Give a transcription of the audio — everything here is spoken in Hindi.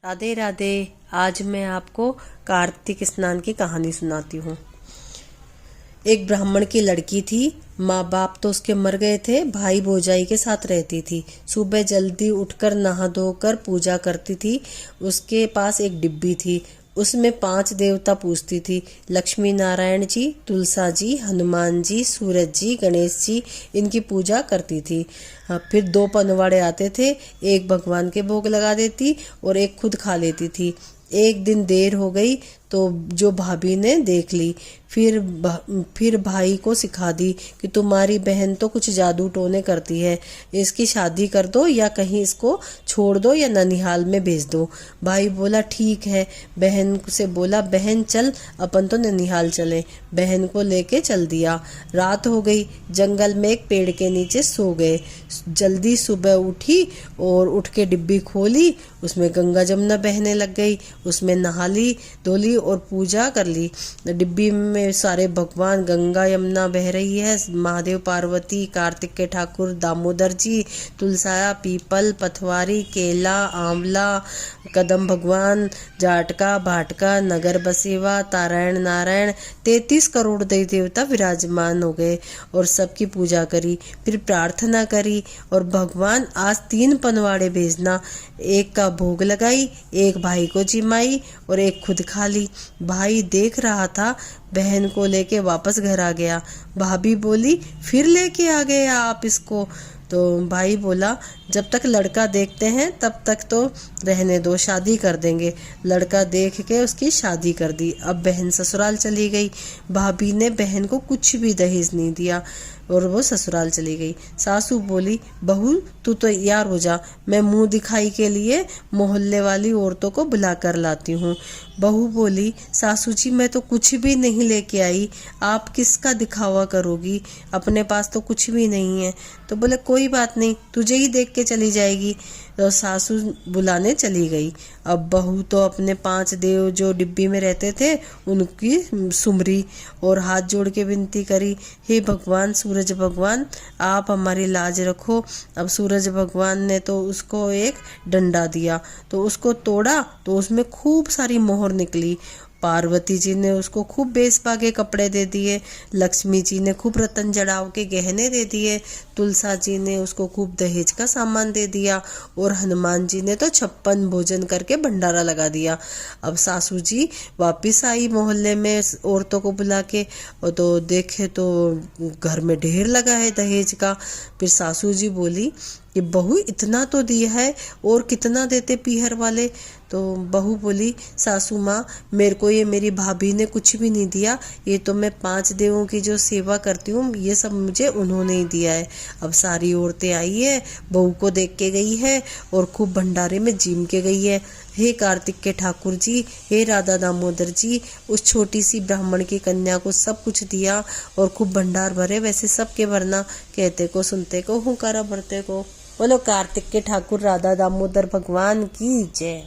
राधे राधे। आज मैं आपको कार्तिक स्नान की कहानी सुनाती हूँ। एक ब्राह्मण की लड़की थी। माँ बाप तो उसके मर गए थे, भाई भौजाई के साथ रहती थी। सुबह जल्दी उठकर नहा धोकर पूजा करती थी। उसके पास एक डिब्बी थी, उसमें 5 देवता पूजती थी। लक्ष्मी नारायण जी, तुलसा जी, हनुमान जी, सूरज जी, गणेश जी, इनकी पूजा करती थी। फिर 2 पनवाड़े आते थे, एक भगवान के भोग लगा देती और एक खुद खा लेती थी। एक दिन देर हो गई तो जो भाभी ने देख ली, फिर भाई को सिखा दी कि तुम्हारी बहन तो कुछ जादू टोने करती है, इसकी शादी कर दो या कहीं इसको छोड़ दो या ननिहाल में भेज दो। भाई बोला ठीक है। बहन से बोला बहन चल अपन तो ननिहाल चले। बहन को लेके चल दिया। रात हो गई, जंगल में एक पेड़ के नीचे सो गए। जल्दी सुबह उठी और उठ के डिब्बी खोली, उसमें गंगा जमुना बहने लग गई। उसमें नहा ली धोली और पूजा कर ली। डिब्बी में सारे भगवान, गंगा यमुना बह रही है, महादेव पार्वती, कार्तिक के ठाकुर दामोदर जी, तुलसा, पीपल, पथवारी, केला, आंवला, कदम भगवान, जाटका, भाटका, नगर बसेवा, तारायण नारायण, 33 करोड़ देवी देवता विराजमान हो गए और सबकी पूजा करी। फिर प्रार्थना करी और भगवान आज 3 पनवाड़े भेजना। एक का भोग लगाई, एक भाई को जिमाई और एक खुद खा ली। भाई देख रहा था, बहन को लेके वापस घर आ गया। भाभी बोली फिर लेके आ गए आप इसको? तो भाई बोला जब तक लड़का देखते हैं तब तक तो रहने दो, शादी कर देंगे। लड़का देख के उसकी शादी कर दी। अब बहन ससुराल चली गई। भाभी ने बहन को कुछ भी दहेज नहीं दिया और वो ससुराल चली गई। सासू बोली बहू तू तो तैयार हो जा, मैं मुंह दिखाई के लिए मोहल्ले वाली औरतों को बुला कर लाती हूँ। बहू बोली सासू जी मैं तो कुछ भी नहीं लेके आई, आप किसका दिखावा करोगी, अपने पास तो कुछ भी नहीं है। तो बोले कोई बात नहीं, तुझे ही देख के चली जाएगी। तो सासू बुलाने चली गई। अब बहू तो अपने 5 देव जो डिब्बी में रहते थे उनकी सुमरी और हाथ जोड़ के विनती करी, हे भगवान सूरज भगवान आप हमारी लाज रखो। अब सूरज भगवान ने तो उसको एक डंडा दिया, तो उसको तोड़ा तो उसमें खूब सारी मोहर निकली। पार्वती जी ने उसको खूब बेसपा के कपड़े दे दिए। लक्ष्मी जी ने खूब रतन जड़ाव के गहने दे दिए। तुलसा जी ने उसको खूब दहेज का सामान दे दिया और हनुमान जी ने तो 56 भोजन करके भंडारा लगा दिया। अब सासू जी वापिस आई मोहल्ले में औरतों को बुला के, और तो देखे तो घर में ढेर लगा है दहेज का। फिर सासू जी बोली कि बहू इतना तो दिया है और कितना देते पीहर वाले? तो बहू बोली सासू माँ मेरे को ये मेरी भाभी ने कुछ भी नहीं दिया, ये तो मैं 5 देवों की जो सेवा करती हूँ ये सब मुझे उन्होंने ही दिया है। अब सारी औरतें आई है, बहू को देख के गई है और खूब भंडारे में जीम के गई है। हे कार्तिक के ठाकुर जी, हे राधा दामोदर जी, उस छोटी सी ब्राह्मण की कन्या को सब कुछ दिया और खूब भंडार भरे, वैसे सबके वरना कहते को सुनते को हुंकारा भरते को। बोलो कार्तिक के ठाकुर राधा दामोदर भगवान की जय।